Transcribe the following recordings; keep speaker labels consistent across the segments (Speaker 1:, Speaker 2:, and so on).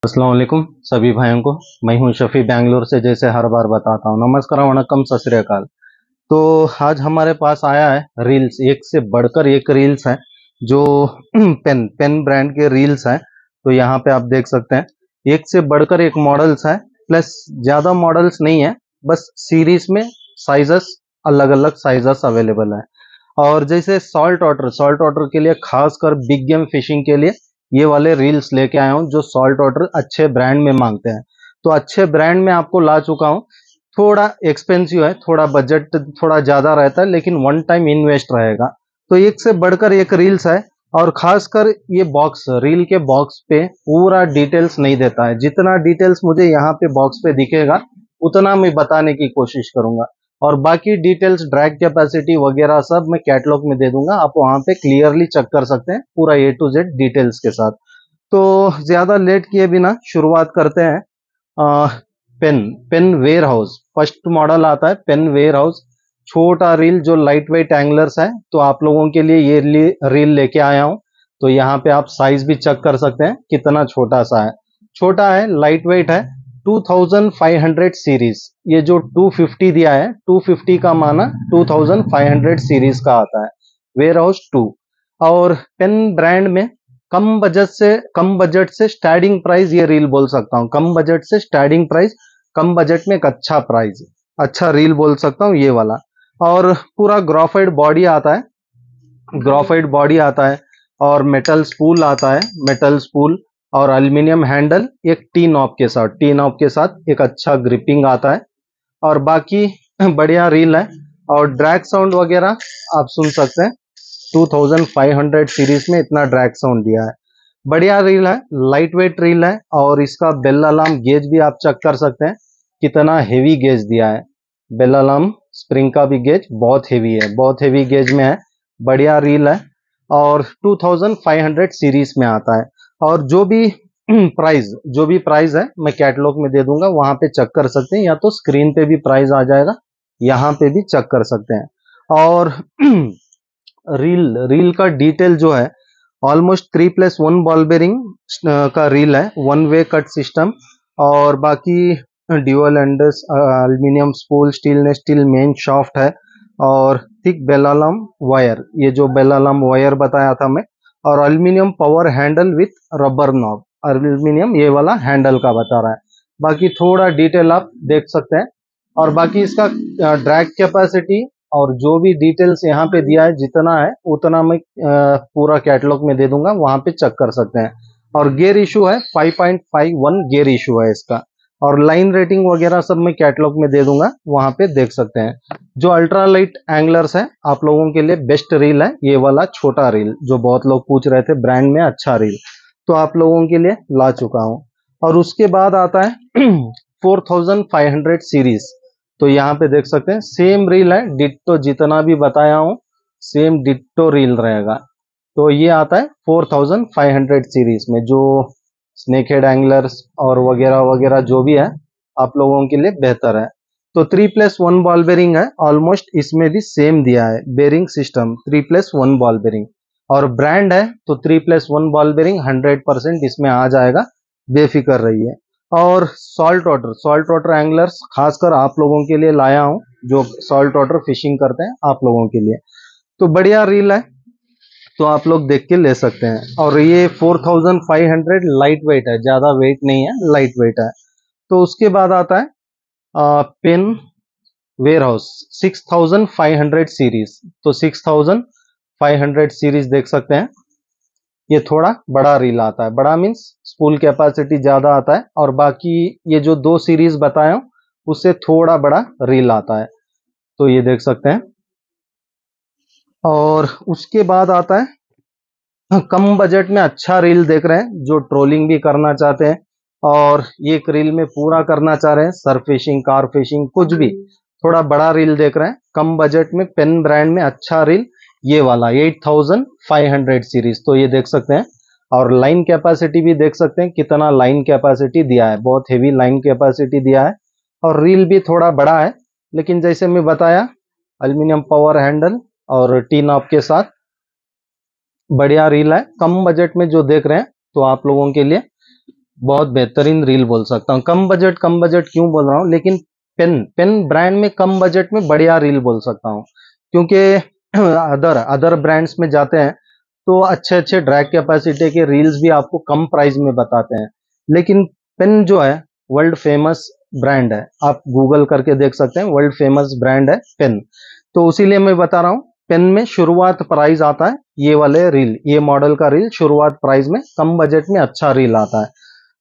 Speaker 1: अस्सलाम वालेकुम सभी भाइयों को। मैं हूं शफी बेंगलोर से, जैसे हर बार बताता हूं। नमस्कार, वणक्कम, सत श्री अकाल। तो आज हमारे पास आया है रील्स, एक से बढ़कर एक रील्स है जो पेन ब्रांड के रील्स है। तो यहाँ पे आप देख सकते हैं एक से बढ़कर एक मॉडल्स है, प्लस ज्यादा मॉडल्स नहीं है, बस सीरीज में साइजेस अलग अलग साइजेस अवेलेबल है। और जैसे सॉल्ट वाटर के लिए, खासकर बिग गेम फिशिंग के लिए ये वाले रील्स लेके आया हूँ जो सॉल्ट वाटर अच्छे ब्रांड में मांगते हैं। तो अच्छे ब्रांड में आपको ला चुका हूँ। थोड़ा एक्सपेंसिव है, थोड़ा बजट थोड़ा ज्यादा रहता है, लेकिन वन टाइम इन्वेस्ट रहेगा। तो एक से बढ़कर एक रील्स है। और खासकर ये बॉक्स, रील के बॉक्स पे पूरा डिटेल्स नहीं देता है। जितना डिटेल्स मुझे यहाँ पे बॉक्स पे दिखेगा उतना मैं बताने की कोशिश करूंगा। और बाकी डिटेल्स, ड्रैग कैपेसिटी वगैरह सब मैं कैटलॉग में दे दूंगा, आप वहां पे क्लियरली चेक कर सकते हैं पूरा A to Z डिटेल्स के साथ। तो ज्यादा लेट किए बिना शुरुआत करते हैं। आ, pen pen warehouse first model आता है, पेन वेयर हाउस। छोटा रील जो लाइट वेट एंगलर्स है, तो आप लोगों के लिए ये रील लेके आया हूं। तो यहाँ पे आप साइज भी चेक कर सकते हैं कितना छोटा सा है। छोटा है, लाइट वेट है, 2500 सीरीज। ये जो 250 दिया है, 250 का माना 2500 सीरीज का आता है, वेयर हाउस 2। और पेन ब्रांड में कम बजट से स्टार्टिंग प्राइस, ये रील बोल सकता हूँ, कम बजट से स्टार्टिंग प्राइस, कम बजट में एक अच्छा प्राइस, अच्छा रील बोल सकता हूँ ये वाला। और पूरा ग्राफाइट बॉडी आता है, ग्राफाइट बॉडी आता है, और मेटल स्पूल आता है, मेटल स्पूल और एल्युमिनियम हैंडल, एक टी नॉब के साथ एक अच्छा ग्रिपिंग आता है। और बाकी बढ़िया रील है। और ड्रैग साउंड वगैरह आप सुन सकते हैं, 2500 सीरीज में इतना ड्रैग साउंड दिया है। बढ़िया रील है, लाइट वेट रील है। और इसका बेल अलार्म गेज भी आप चेक कर सकते हैं कितना हेवी गेज दिया है। बेल अलार्म स्प्रिंग का भी गेज बहुत हेवी है, बहुत हेवी गेज में है। बढ़िया रील है और 2500 सीरीज में आता है। और जो भी प्राइस है मैं कैटलॉग में दे दूंगा, वहां पे चेक कर सकते हैं, या तो स्क्रीन पे भी प्राइस आ जाएगा, यहाँ पे भी चेक कर सकते हैं। और रील का डिटेल जो है, ऑलमोस्ट 3+1 बॉल बेरिंग का रील है, वन वे कट सिस्टम। और बाकी dual Indus, aluminium spool, steel main shaft है। और थिक बेल अलार्म वायर, ये जो बेल अलार्म वायर बताया था मैं। और aluminium power handle with rubber knob, aluminium ये वाला हैंडल का बता रहा है। बाकी थोड़ा डिटेल आप देख सकते हैं। और बाकी इसका ड्रैग कैपेसिटी और जो भी डिटेल्स यहाँ पे दिया है जितना है उतना मैं पूरा कैटलॉग में दे दूंगा, वहां पे चेक कर सकते हैं। और गियर इशू है, 5.51 गियर इशू है इसका। और लाइन रेटिंग वगैरह सब मैं कैटलॉग में दे दूंगा, वहां पे देख सकते हैं। जो अल्ट्रा लाइट एंगलर्स है, आप लोगों के लिए बेस्ट रील है ये वाला छोटा रील, जो बहुत लोग पूछ रहे थे ब्रांड में अच्छा रील, तो आप लोगों के लिए ला चुका हूं। और उसके बाद आता है 4500 सीरीज। तो यहाँ पे देख सकते हैं सेम रील है, डिट्टो जितना भी बताया हूं सेम डिट्टो रील रहेगा। तो ये आता है 4500 सीरीज में, जो स्नेक हेड एंगलर्स और वगैरह वगैरह जो भी है आप लोगों के लिए बेहतर है। तो 3+1 बॉल बेरिंग है, ऑलमोस्ट इसमें भी सेम दिया है बेरिंग सिस्टम, 3+1 बॉल बेरिंग। और ब्रांड है तो 3+1 बॉल बेरिंग 100% इसमें आ जाएगा, बेफिक्र रहिए। और सॉल्ट वाटर एंगलर्स खासकर आप लोगों के लिए लाया हूं, जो सॉल्ट वाटर फिशिंग करते हैं आप लोगों के लिए। तो बढ़िया रील है, तो आप लोग देख के ले सकते हैं। और ये 4500 लाइट वेट है, ज्यादा वेट नहीं है, लाइट वेट है। तो उसके बाद आता है पेन वेयर हाउस 6500 सीरीज। तो 6500 सीरीज देख सकते हैं, ये थोड़ा बड़ा रील आता है, बड़ा मीन्स स्पूल कैपेसिटी ज्यादा आता है। और बाकी ये जो दो सीरीज बताया हूं उससे थोड़ा बड़ा रील आता है, तो ये देख सकते हैं। और उसके बाद आता है कम बजट में अच्छा रील देख रहे हैं, जो ट्रोलिंग भी करना चाहते हैं और एक रील में पूरा करना चाह रहे हैं, सर्फ फिशिंग, कार फिशिंग, कुछ भी, थोड़ा बड़ा रील देख रहे हैं कम बजट में, पेन ब्रांड में अच्छा रील ये वाला 8500 सीरीज। तो ये देख सकते हैं। और लाइन कैपेसिटी भी देख सकते हैं कितना लाइन कैपेसिटी दिया है, बहुत हेवी लाइन कैपेसिटी दिया है। और रील भी थोड़ा बड़ा है, लेकिन जैसे मैं बताया एल्यूमिनियम पावर हैंडल और टी नॉब के साथ बढ़िया रील है, कम बजट में जो देख रहे हैं तो आप लोगों के लिए बहुत बेहतरीन रील बोल सकता हूँ। कम बजट क्यों बोल रहा हूँ, लेकिन पेन पेन ब्रांड में कम बजट में बढ़िया रील बोल सकता हूँ, क्योंकि अदर ब्रांड्स में जाते हैं तो अच्छे अच्छे ड्रैग कैपेसिटी के रील्स भी आपको कम प्राइस में बताते हैं, लेकिन पेन जो है वर्ल्ड फेमस ब्रांड है, आप गूगल करके देख सकते हैं, वर्ल्ड फेमस ब्रांड है पेन। तो उसीलिए मैं बता रहा हूँ, पेन में शुरुआत प्राइस आता है, ये वाले रील, ये मॉडल का रील शुरुआत प्राइस में, कम बजट में अच्छा रील आता है।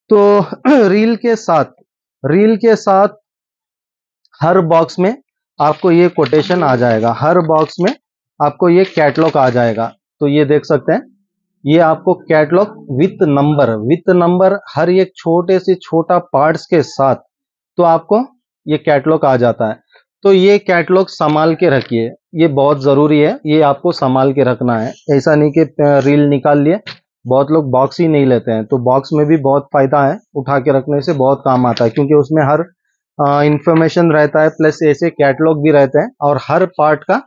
Speaker 1: तो रील के साथ हर बॉक्स में आपको ये कोटेशन आ जाएगा, हर बॉक्स में आपको ये कैटलॉग आ जाएगा। तो ये देख सकते हैं, ये आपको कैटलॉग विथ नंबर हर एक छोटे से छोटा पार्ट्स के साथ, तो आपको ये कैटलॉग आ जाता है। तो ये कैटलॉग संभाल के रखिए, ये बहुत जरूरी है, ये आपको संभाल के रखना है। ऐसा नहीं कि रील निकाल लिए, बहुत लोग बॉक्स ही नहीं लेते हैं, तो बॉक्स में भी बहुत फायदा है, उठा के रखने से बहुत काम आता है, क्योंकि उसमें हर इंफॉर्मेशन रहता है, प्लस ऐसे कैटलॉग भी रहते हैं, और हर पार्ट का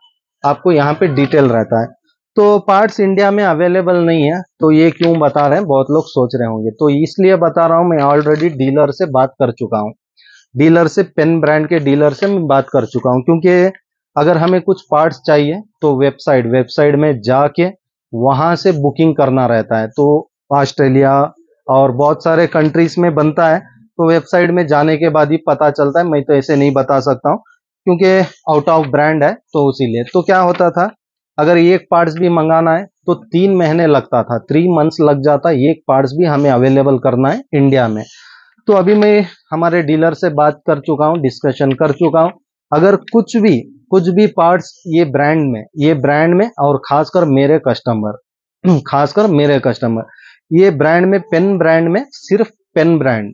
Speaker 1: आपको यहाँ पे डिटेल रहता है। तो पार्ट्स इंडिया में अवेलेबल नहीं है, तो ये क्यों बता रहे हैं, बहुत लोग सोच रहे होंगे, तो इसलिए बता रहा हूँ। मैं ऑलरेडी डीलर से बात कर चुका हूँ, डीलर से, पेन ब्रांड के डीलर से मैं बात कर चुका हूँ, क्योंकि अगर हमें कुछ पार्ट्स चाहिए तो वेबसाइट में जाके वहां से बुकिंग करना रहता है। तो ऑस्ट्रेलिया और बहुत सारे कंट्रीज में बनता है, तो वेबसाइट में जाने के बाद ही पता चलता है, मैं तो ऐसे नहीं बता सकता हूँ, क्योंकि आउट ऑफ ब्रांड है, तो इसीलिए। तो क्या होता था, अगर एक पार्ट्स भी मंगाना है तो 3 महीने लगता था, 3 मंथ्स लग जाता, एक पार्ट्स भी हमें अवेलेबल करना है इंडिया में। तो अभी मैं हमारे डीलर से बात कर चुका हूँ, डिस्कशन कर चुका हूँ, अगर कुछ भी पार्ट्स ये ब्रांड में और खासकर मेरे कस्टमर ये ब्रांड में, पेन ब्रांड में, सिर्फ पेन ब्रांड,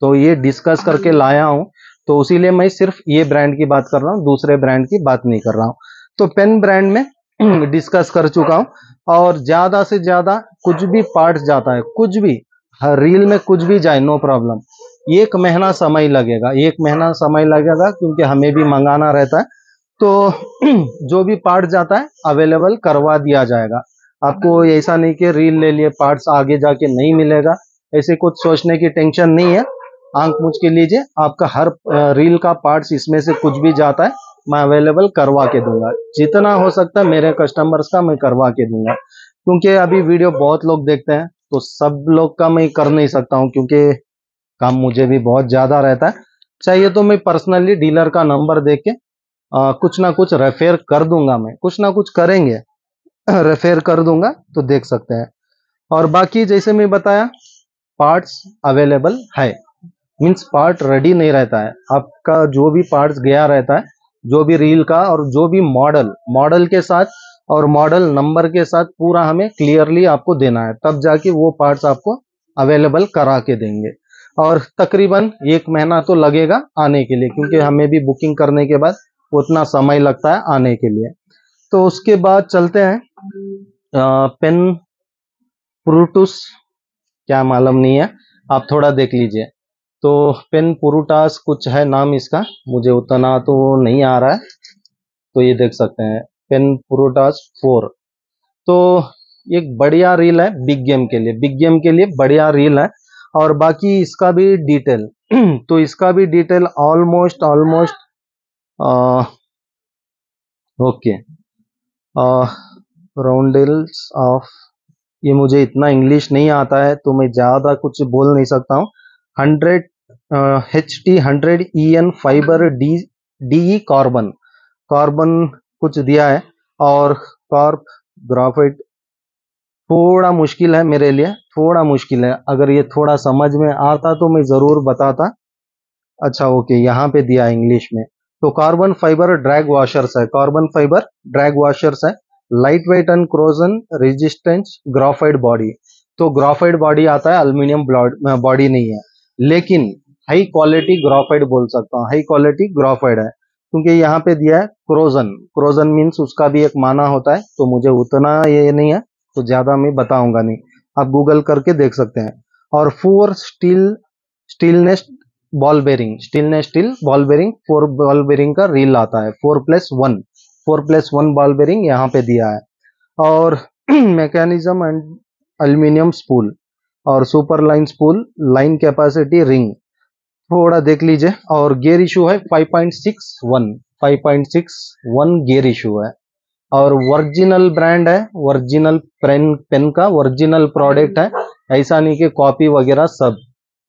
Speaker 1: तो ये डिस्कस करके लाया हूँ, तो उसीलिए मैं सिर्फ ये ब्रांड की बात कर रहा हूँ, दूसरे ब्रांड की बात नहीं कर रहा हूँ। तो पेन ब्रांड में डिस्कस कर चुका हूँ, और ज्यादा से ज्यादा कुछ भी पार्ट्स जाता है, कुछ भी, हर रील में कुछ भी जाए, नो प्रॉब्लम, 1 महीना समय लगेगा, 1 महीना समय लगेगा, क्योंकि हमें भी मंगाना रहता है। तो जो भी पार्ट जाता है अवेलेबल करवा दिया जाएगा आपको। ऐसा नहीं कि रील ले लिए पार्ट्स आगे जाके नहीं मिलेगा, ऐसे कुछ सोचने की टेंशन नहीं है, आंख मूंद के लीजिए, आपका हर रील का पार्ट्स इसमें से कुछ भी जाता है मैं अवेलेबल करवा के दूंगा, जितना हो सकता है मेरे कस्टमर्स का मैं करवा के दूंगा, क्योंकि अभी वीडियो बहुत लोग देखते हैं, तो सब लोग का मैं कर नहीं सकता हूँ, क्योंकि काम मुझे भी बहुत ज्यादा रहता है। चाहिए तो मैं पर्सनली डीलर का नंबर दे के कुछ ना कुछ रेफेर कर दूंगा, मैं कुछ ना कुछ करेंगे, रेफेर कर दूंगा, तो देख सकते हैं। और बाकी जैसे मैं बताया, पार्ट्स अवेलेबल है, मीन्स पार्ट रेडी नहीं रहता है आपका, जो भी पार्ट्स गया रहता है, जो भी रील का, और जो भी मॉडल के साथ और मॉडल नंबर के साथ पूरा हमें क्लियरली आपको देना है, तब जाके वो पार्ट्स आपको अवेलेबल करा के देंगे। और तकरीबन 1 महीना तो लगेगा आने के लिए, क्योंकि हमें भी बुकिंग करने के बाद उतना समय लगता है आने के लिए। तो उसके बाद चलते हैं, पेन प्रूटूस, क्या मालूम नहीं है, आप थोड़ा देख लीजिए। तो पेन पुरुटास कुछ है नाम इसका, मुझे उतना तो नहीं आ रहा है, तो ये देख सकते हैं, पेन पुरुटास 4। तो एक बढ़िया रील है बिग गेम के लिए बढ़िया रील है। और बाकी इसका भी डिटेल तो इसका भी detail almost okay, roundels of, ये मुझे इतना इंग्लिश नहीं आता है, तो मैं ज्यादा कुछ बोल नहीं सकता हूँ। 100 HT 100 EN fibre D carbon कुछ दिया है, और कार्ब ग्राफाइट, थोड़ा मुश्किल है मेरे लिए, थोड़ा मुश्किल है, अगर ये थोड़ा समझ में आता तो मैं जरूर बताता। अच्छा ओके, यहाँ पे दिया है इंग्लिश में। तो कार्बन फाइबर ड्रैग वॉशर्स है, कार्बन फाइबर ड्रैग वॉशर्स है, light weight and corrosion resistance graphite body. तो ग्राफाइट बॉडी आता है, अल्यूमिनियम बॉडी नहीं है, लेकिन हाई क्वालिटी ग्राफाइट बोल सकता हूँ, हाई क्वालिटी ग्राफाइट है, क्योंकि यहाँ पे दिया है क्रोजन, क्रोजन मीन्स उसका भी एक माना होता है, तो मुझे उतना ये नहीं है, तो ज्यादा मैं बताऊंगा नहीं, आप गूगल करके देख सकते हैं। और 4 stainless steel ball bearing, 4 ball bearing का रील आता है, 4+1 बॉल बेरिंग यहाँ पे दिया है। और मैकेनिज्म एंड एल्यूमिनियम स्पूल और super line spool, line capacity ring थोड़ा देख लीजिए। और गियर इशू है 5.61 गियर इशू है। और ओरिजिनल ब्रांड है, ओरिजिनल पेन पेन का ओरिजिनल प्रोडक्ट है, ऐसा नहीं कि कॉपी वगैरह सब।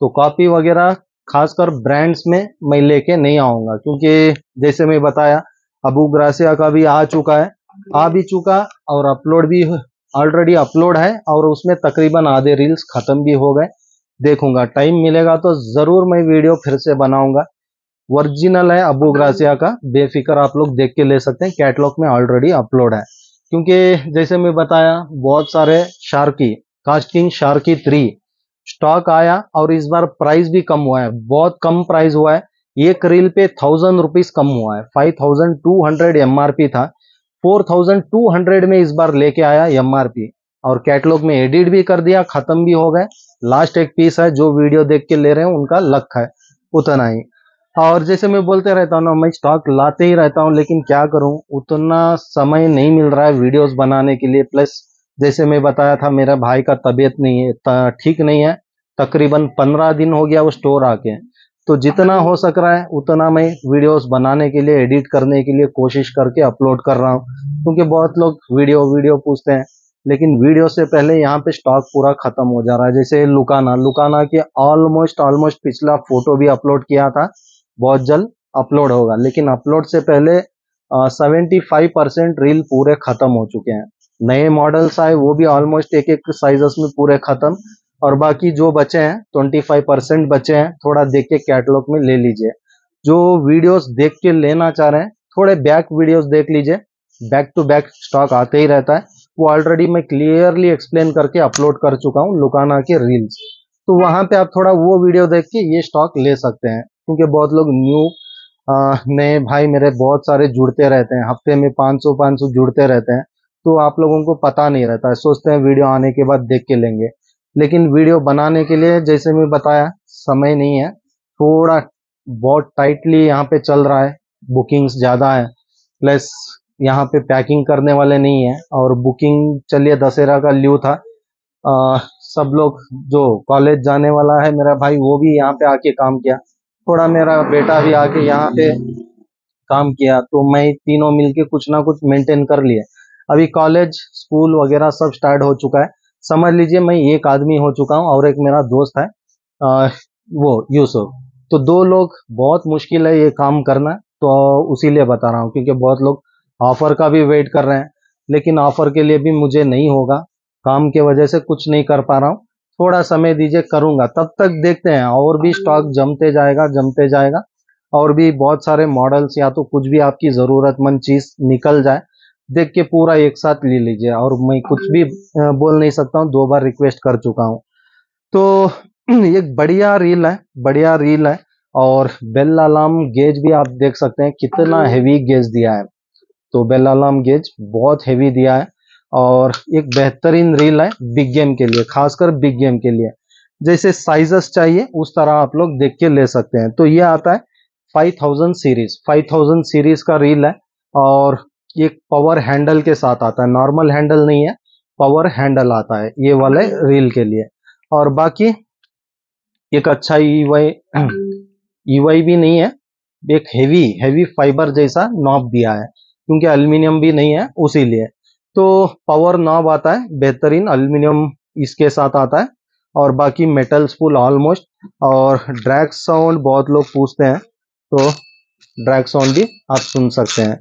Speaker 1: तो कॉपी वगैरह खासकर ब्रांड्स में मैं लेके नहीं आऊंगा, क्योंकि जैसे मैं बताया अबू ग्रासिया का भी आ चुका है, आ भी चुका और अपलोड भी ऑलरेडी अपलोड है, और उसमें तकरीबन आधे रील्स खत्म भी हो गए। देखूंगा, टाइम मिलेगा तो जरूर मैं वीडियो फिर से बनाऊंगा। ओरिजिनल है अबू ग्रासिया का, बेफिक्र आप लोग देख के ले सकते हैं, कैटलॉग में ऑलरेडी अपलोड है। क्योंकि जैसे मैं बताया बहुत सारे शार्की, कास्टिंग शार्की 3 स्टॉक आया और इस बार प्राइस भी कम हुआ है, बहुत कम प्राइस हुआ है। एक रील पे 1000 रुपीज कम हुआ है, 5200 एमआरपी था, 4200 में इस बार लेके आया एमआरपी। और कैटलॉग में एडिट भी कर दिया, खत्म भी हो गए। लास्ट एक पीस है, जो वीडियो देख के ले रहे हैं उनका लक है, उतना ही। और जैसे मैं बोलते रहता हूँ ना, मैं स्टॉक लाते ही रहता हूँ, लेकिन क्या करूँ, उतना समय नहीं मिल रहा है वीडियोस बनाने के लिए। प्लस जैसे मैं बताया था, मेरा भाई का तबीयत नहीं है, ठीक नहीं है, तकरीबन 15 दिन हो गया वो स्टोर आके। तो जितना हो सक रहा है उतना मैं वीडियोस बनाने के लिए, एडिट करने के लिए कोशिश करके अपलोड कर रहा हूँ। क्योंकि बहुत लोग वीडियो वीडियो पूछते हैं, लेकिन वीडियो से पहले यहाँ पे स्टॉक पूरा खत्म हो जा रहा है। जैसे लुकाना, लुकाना के ऑलमोस्ट पिछला फोटो भी अपलोड किया था, बहुत जल्द अपलोड होगा, लेकिन अपलोड से पहले 75% रील पूरे खत्म हो चुके हैं। नए मॉडल्स आए वो भी ऑलमोस्ट एक एक साइजेस में पूरे खत्म, और बाकी जो बचे हैं 25% बचे हैं, थोड़ा देख के कैटलॉग में ले लीजिए। जो वीडियोस देख के लेना चाह रहे हैं, थोड़े बैक वीडियोस देख लीजिए, बैक टू बैक स्टॉक आते ही रहता है। वो ऑलरेडी मैं क्लियरली एक्सप्लेन करके अपलोड कर चुका हूँ लुकाना के रील्स, तो वहां पे आप थोड़ा वो वीडियो देख के ये स्टॉक ले सकते हैं। क्योंकि बहुत लोग न्यू नए भाई मेरे बहुत सारे जुड़ते रहते हैं, हफ्ते में 500 जुड़ते रहते हैं, तो आप लोगों को पता नहीं रहता है, सोचते हैं वीडियो आने के बाद देख के लेंगे। लेकिन वीडियो बनाने के लिए जैसे मैं बताया समय नहीं है, थोड़ा बहुत टाइटली यहाँ पे चल रहा है, बुकिंग्स ज़्यादा है, प्लस यहाँ पे पैकिंग करने वाले नहीं है। और बुकिंग चलिए दशहरा का ल्यू था, सब लोग जो कॉलेज जाने वाला है मेरा भाई वो भी यहाँ पे आके काम किया, थोड़ा मेरा बेटा भी आके यहाँ पे काम किया, तो मैं तीनों मिलके कुछ ना कुछ मेंटेन कर लिए। अभी कॉलेज स्कूल वगैरह सब स्टार्ट हो चुका है, समझ लीजिए मैं एक आदमी हो चुका हूँ और एक मेरा दोस्त है वो यूसुफ। तो दो लोग बहुत मुश्किल है ये काम करना, तो उसी लिए बता रहा हूँ, क्योंकि बहुत लोग ऑफर का भी वेट कर रहे हैं, लेकिन ऑफर के लिए भी मुझे नहीं होगा, काम के वजह से कुछ नहीं कर पा रहा हूँ। थोड़ा समय दीजिए, करूंगा, तब तक देखते हैं, और भी स्टॉक जमते जाएगा जमते जाएगा, और भी बहुत सारे मॉडल्स या तो कुछ भी आपकी जरूरतमंद चीज निकल जाए, देख के पूरा एक साथ ले लीजिए। और मैं कुछ भी बोल नहीं सकता हूँ, 2 बार रिक्वेस्ट कर चुका हूँ। तो एक बढ़िया रील है, बढ़िया रील है। और बेल अलार्म गेज भी आप देख सकते हैं कितना हेवी गेज दिया है, तो बेल अलार्म गेज बहुत हेवी दिया है। और एक बेहतरीन रील है बिग गेम के लिए, खासकर बिग गेम के लिए, जैसे साइजेस चाहिए उस तरह आप लोग देख के ले सकते हैं। तो ये आता है 5000 सीरीज का रील है, और एक पावर हैंडल के साथ आता है, नॉर्मल हैंडल नहीं है, पावर हैंडल आता है ये वाले रील के लिए। और बाकी एक अच्छा ईवाई ईवाई भी नहीं है, एक हेवी हेवी फाइबर जैसा नॉब दिया है, क्योंकि एल्यूमिनियम भी नहीं है उसी लिए। तो पावर नॉब आता है बेहतरीन, एल्यूमिनियम इसके साथ आता है। और बाकी मेटल स्पूल ऑलमोस्ट, और ड्रैग साउंड बहुत लोग पूछते हैं, तो ड्रैग साउंड भी आप सुन सकते हैं।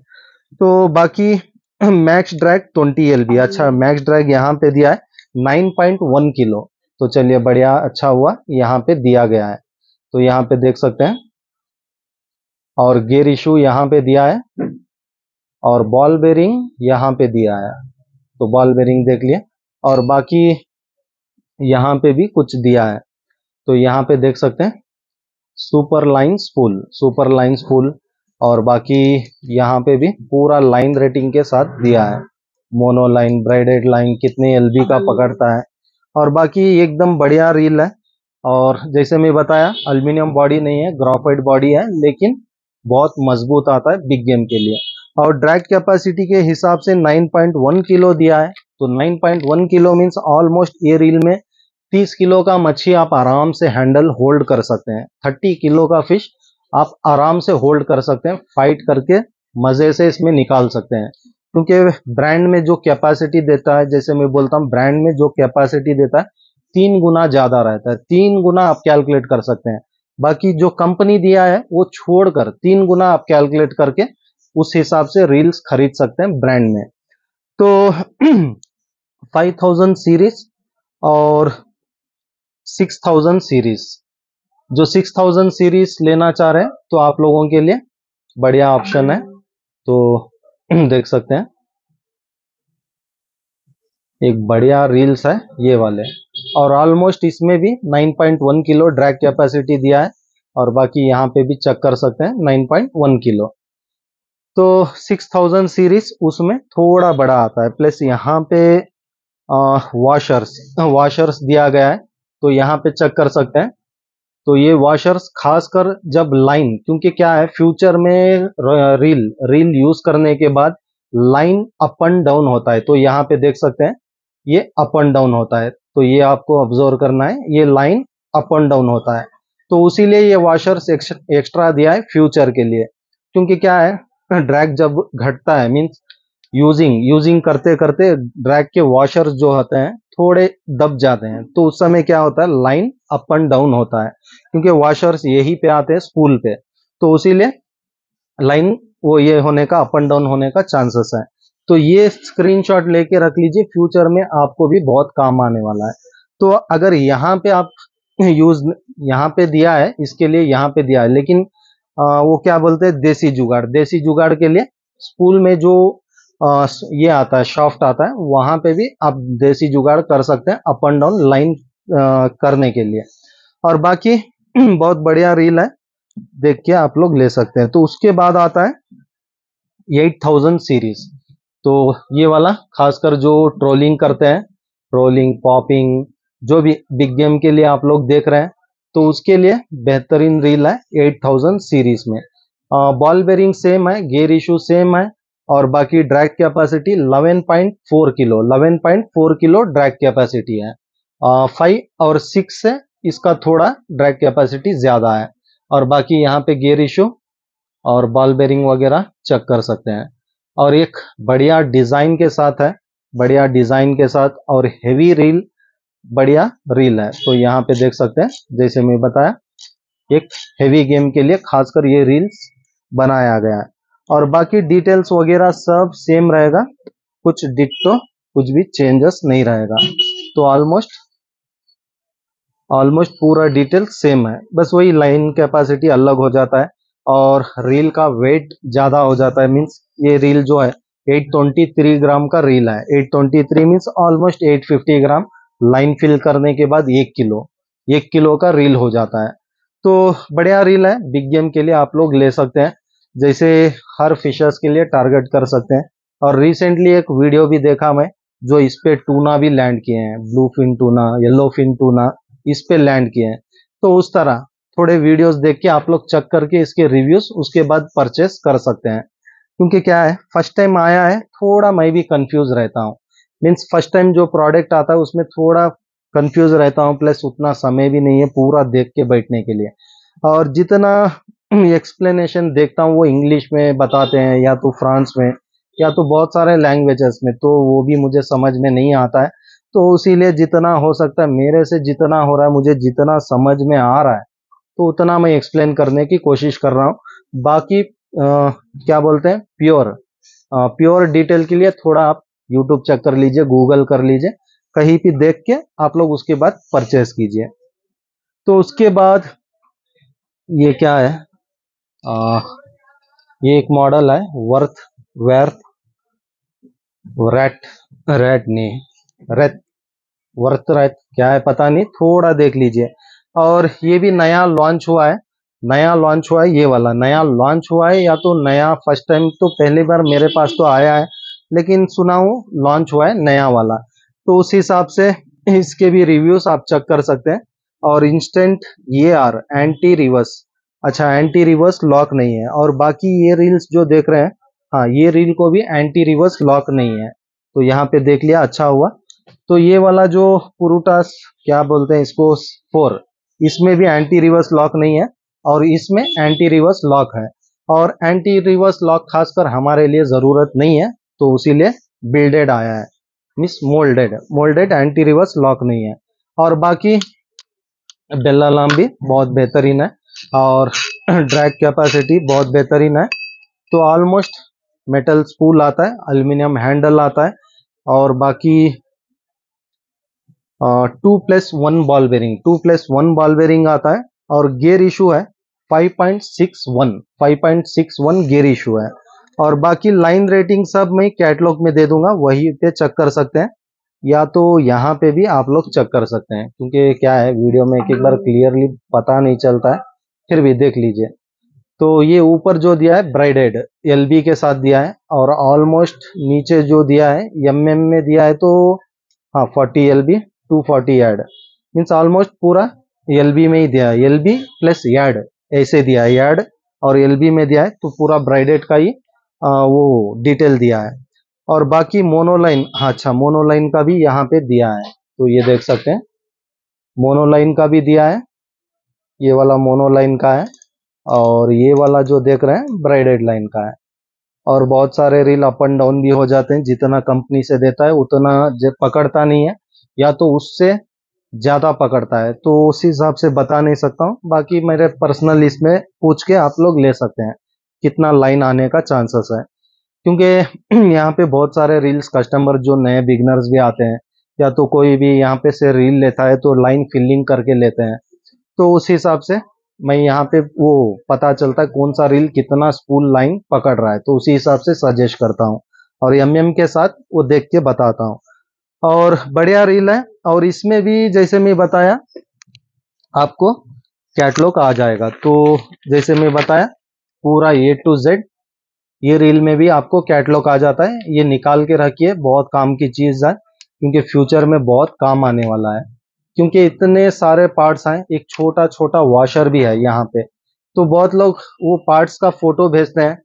Speaker 1: तो बाकी मैक्स ड्रैग 20 LB, अच्छा मैक्स ड्रैग यहाँ पे दिया है 9.1 किलो। तो चलिए बढ़िया, अच्छा हुआ यहाँ पे दिया गया है, तो यहाँ पे देख सकते हैं। और गियर इशू यहाँ पे दिया है, और बॉल बेरिंग यहाँ पे दिया है, तो बॉल बेरिंग देख लिए। और बाकी यहाँ पे भी कुछ दिया है, तो यहाँ पे देख सकते हैं super line spool, super line spool. और बाकी यहाँ पे भी पूरा लाइन रेटिंग के साथ दिया है, मोनो लाइन, ब्राइडेड लाइन, कितने LB का पकड़ता है। और बाकी एकदम बढ़िया रील है। और जैसे मैं बताया एल्यूमिनियम बॉडी नहीं है, ग्राफाइट बॉडी है, लेकिन बहुत मजबूत आता है बिग गेम के लिए। और ड्रैग कैपेसिटी के हिसाब से 9.1 किलो दिया है, तो 9.1 किलो मीन्स ऑलमोस्ट ये रील में 30 किलो का मच्छी आप आराम से हैंडल होल्ड कर सकते हैं। 30 किलो का फिश आप आराम से होल्ड कर सकते हैं, फाइट करके मजे से इसमें निकाल सकते हैं। क्योंकि ब्रांड में जो कैपेसिटी देता है, जैसे मैं बोलता हूँ ब्रांड में जो कैपेसिटी देता है 3 गुना ज्यादा रहता है, 3 गुना आप कैलकुलेट कर सकते हैं। बाकी जो कंपनी दिया है वो छोड़कर 3 गुना आप कैलकुलेट करके उस हिसाब से रील्स खरीद सकते हैं ब्रांड में। तो 5000 सीरीज और 6000 सीरीज, जो 6000 सीरीज लेना चाह रहे हैं तो आप लोगों के लिए बढ़िया ऑप्शन है। तो देख सकते हैं एक बढ़िया रील्स है ये वाले, और ऑलमोस्ट इसमें भी 9.1 किलो ड्रैग कैपेसिटी दिया है, और बाकी यहाँ पे भी चेक कर सकते हैं 9.1 किलो। तो 6000 सीरीज उसमें थोड़ा बड़ा आता है, प्लस यहाँ पे वॉशर्स दिया गया है, तो यहाँ पे चेक कर सकते हैं। तो ये वॉशर्स खासकर जब लाइन, क्योंकि क्या है फ्यूचर में रील यूज करने के बाद लाइन अप एंड डाउन होता है, तो यहाँ पे देख सकते हैं ये अप एंड डाउन होता है, तो ये आपको ऑब्जर्व करना है, ये लाइन अप एंड डाउन होता है। तो उसीलिए ये वॉशर्स एक्स्ट्रा दिया है फ्यूचर के लिए, क्योंकि क्या है ड्रैग जब घटता है मीन्स यूजिंग करते करते ड्रैग के वॉशर्स जो होते हैं थोड़े दब जाते हैं, तो उस समय क्या होता है लाइन अप एंड डाउन होता है, क्योंकि वॉशर्स यही पे आते हैं स्पूल पे, तो उसीलिए लाइन वो ये होने का अप एंड डाउन होने का चांसेस है। तो ये स्क्रीनशॉट लेके रख लीजिए, फ्यूचर में आपको भी बहुत काम आने वाला है। तो अगर यहाँ पे आप यूज यहाँ पे दिया है, इसके लिए यहाँ पे दिया है, लेकिन वो क्या बोलते हैं देसी जुगाड़ के लिए स्पूल में जो ये आता है शाफ्ट आता है, वहां पे भी आप देसी जुगाड़ कर सकते हैं अप एंड डाउन लाइन करने के लिए। और बाकी बहुत बढ़िया रील है, देख के आप लोग ले सकते हैं। तो उसके बाद आता है 8000 सीरीज, तो ये वाला खासकर जो ट्रोलिंग करते हैं, ट्रोलिंग पॉपिंग जो भी बिग गेम के लिए आप लोग देख रहे हैं, तो उसके लिए बेहतरीन रील है 8000 सीरीज में। बॉल बेरिंग सेम है, गियर इशू सेम है, और बाकी drag capacity 11.4 kilo drag capacity है। 5 और 6 से इसका थोड़ा ड्रैग कैपेसिटी ज्यादा है, और बाकी यहाँ पे गियर इशू और बॉल बेरिंग वगैरह चेक कर सकते हैं। और एक बढ़िया डिजाइन के साथ है, बढ़िया डिजाइन के साथ, और हेवी रील, बढ़िया रील है। तो यहाँ पे देख सकते हैं जैसे मैं बताया एक हेवी गेम के लिए खासकर ये रील्स बनाया गया है, और बाकी डिटेल्स वगैरह सब सेम रहेगा, कुछ डिट्टो कुछ भी चेंजेस नहीं रहेगा। तो ऑलमोस्ट पूरा डिटेल सेम है, बस वही लाइन कैपेसिटी अलग हो जाता है और रील का वेट ज्यादा हो जाता है। मीन्स ये रील जो है 823 ग्राम का रील है, 823 मीन्स ऑलमोस्ट 850 ग्राम, लाइन फिल करने के बाद 1 किलो का रील हो जाता है। तो बढ़िया रील है, बिग गेम के लिए आप लोग ले सकते हैं, जैसे हर फिशर्स के लिए टारगेट कर सकते हैं। और रिसेंटली एक वीडियो भी देखा मैं, जो इस पे टूना भी लैंड किए हैं, blue fin tuna, yellow fin tuna इस पे लैंड किए हैं। तो उस तरह थोड़े वीडियोस देख के आप लोग चेक करके इसके रिव्यूज उसके बाद परचेस कर सकते हैं। क्योंकि क्या है फर्स्ट टाइम आया है, थोड़ा मैं भी कंफ्यूज रहता हूँ, मीन्स फर्स्ट टाइम जो प्रोडक्ट आता है उसमें थोड़ा कंफ्यूज रहता हूँ, प्लस उतना समय भी नहीं है पूरा देख के बैठने के लिए, और जितना एक्सप्लेनेशन देखता हूँ वो इंग्लिश में बताते हैं, या तो फ्रांस में, या तो बहुत सारे लैंग्वेजेस में, तो वो भी मुझे समझ में नहीं आता है। तो इसीलिए जितना हो सकता है मेरे से, जितना हो रहा है, मुझे जितना समझ में आ रहा है, तो उतना मैं एक्सप्लेन करने की कोशिश कर रहा हूँ। बाकी क्या बोलते हैं प्योर डिटेल के लिए थोड़ा आप यूट्यूब चेक कर लीजिए, गूगल कर लीजिए, कहीं भी देख के आप लोग उसके बाद परचेस कीजिए। तो उसके बाद ये क्या है, आ, ये एक मॉडल है वर्थ वर्थ रैट रैट नहीं रेट वर्थ रैट, क्या है पता नहीं, थोड़ा देख लीजिए। और ये भी नया लॉन्च हुआ है, ये वाला नया लॉन्च हुआ है, या तो नया फर्स्ट टाइम, तो पहली बार मेरे पास तो आया है, लेकिन सुना हूँ लॉन्च हुआ है नया वाला। तो उस हिसाब से इसके भी रिव्यूज आप चेक कर सकते हैं। और इंस्टेंट एंटी रिवर्स, अच्छा एंटी रिवर्स लॉक नहीं है, और बाकी ये रील्स जो देख रहे हैं, हाँ ये रील को भी एंटी रिवर्स लॉक नहीं है। तो यहाँ पे देख लिया, अच्छा हुआ। तो ये वाला जो पुरुटास क्या बोलते हैं इसको, 4, इसमें भी एंटी रिवर्स लॉक नहीं है और इसमें एंटी रिवर्स लॉक है। और एंटी रिवर्स लॉक खासकर हमारे लिए ज़रूरत नहीं है, तो उसीलिए बिल्डेड आया है, means moulded anti reverse lock नहीं है। और बाकी बेल अलार्म भी बहुत बेहतरीन है और ड्रैग कैपेसिटी बहुत बेहतरीन है। तो ऑलमोस्ट मेटल स्पूल आता है, एल्यूमिनियम हैंडल आता है और बाकी 2+1 बॉल बेरिंग आता है। और गियर इशू है 5.61 गियर इशू है। और बाकी लाइन रेटिंग सब मैं कैटलॉग में दे दूंगा, वही पे चेक कर सकते हैं, या तो यहाँ पे भी आप लोग चेक कर सकते हैं, क्योंकि क्या है वीडियो में एक एक बार क्लियरली पता नहीं चलता है, फिर भी देख लीजिए। तो ये ऊपर जो दिया है ब्राइडेड एलबी के साथ दिया है और ऑलमोस्ट नीचे जो दिया है एमएम में दिया है, तो हाँ 40 एलबी 240 यार्ड, मीन्स ऑलमोस्ट पूरा एलबी में ही दिया है, एलबी प्लस यार्ड ऐसे दिया है, यार्ड और एलबी में दिया है, तो पूरा ब्राइडेड का ही वो डिटेल दिया है। और बाकी मोनोलाइन, हाँ अच्छा मोनोलाइन का भी यहाँ पे दिया है, तो ये देख सकते हैं मोनोलाइन का भी दिया है, ये वाला मोनोलाइन का है और ये वाला जो देख रहे हैं ब्राइडेड लाइन का है। और बहुत सारे रील अप एंड डाउन भी हो जाते हैं, जितना कंपनी से देता है उतना पकड़ता नहीं है, या तो उससे ज्यादा पकड़ता है, तो उस हिसाब से बता नहीं सकता हूँ। बाकी मेरे पर्सनल इसमें पूछ के आप लोग ले सकते हैं कितना लाइन आने का चांसेस है, क्योंकि यहाँ पे बहुत सारे रील्स कस्टमर जो नए बिगनर्स भी आते हैं, या तो कोई भी यहाँ पे से रील लेता है तो लाइन फिलिंग करके लेते हैं, तो उस हिसाब से मैं यहाँ पे वो पता चलता है कौन सा रील कितना स्पूल लाइन पकड़ रहा है, तो उसी हिसाब से सजेस्ट करता हूँ और एमएम के साथ वो देख के बताता हूँ। और बढ़िया रील है, और इसमें भी जैसे मैं बताया आपको कैटलॉग आ जाएगा, तो जैसे मैं बताया पूरा A to Z ये रील में भी आपको कैटलॉग आ जाता है। ये निकाल के रखिए, बहुत काम की चीज है, क्योंकि फ्यूचर में बहुत काम आने वाला है, क्योंकि इतने सारे पार्ट्स हैं। एक छोटा छोटा वॉशर भी है यहाँ पे, तो बहुत लोग वो पार्ट्स का फोटो भेजते हैं,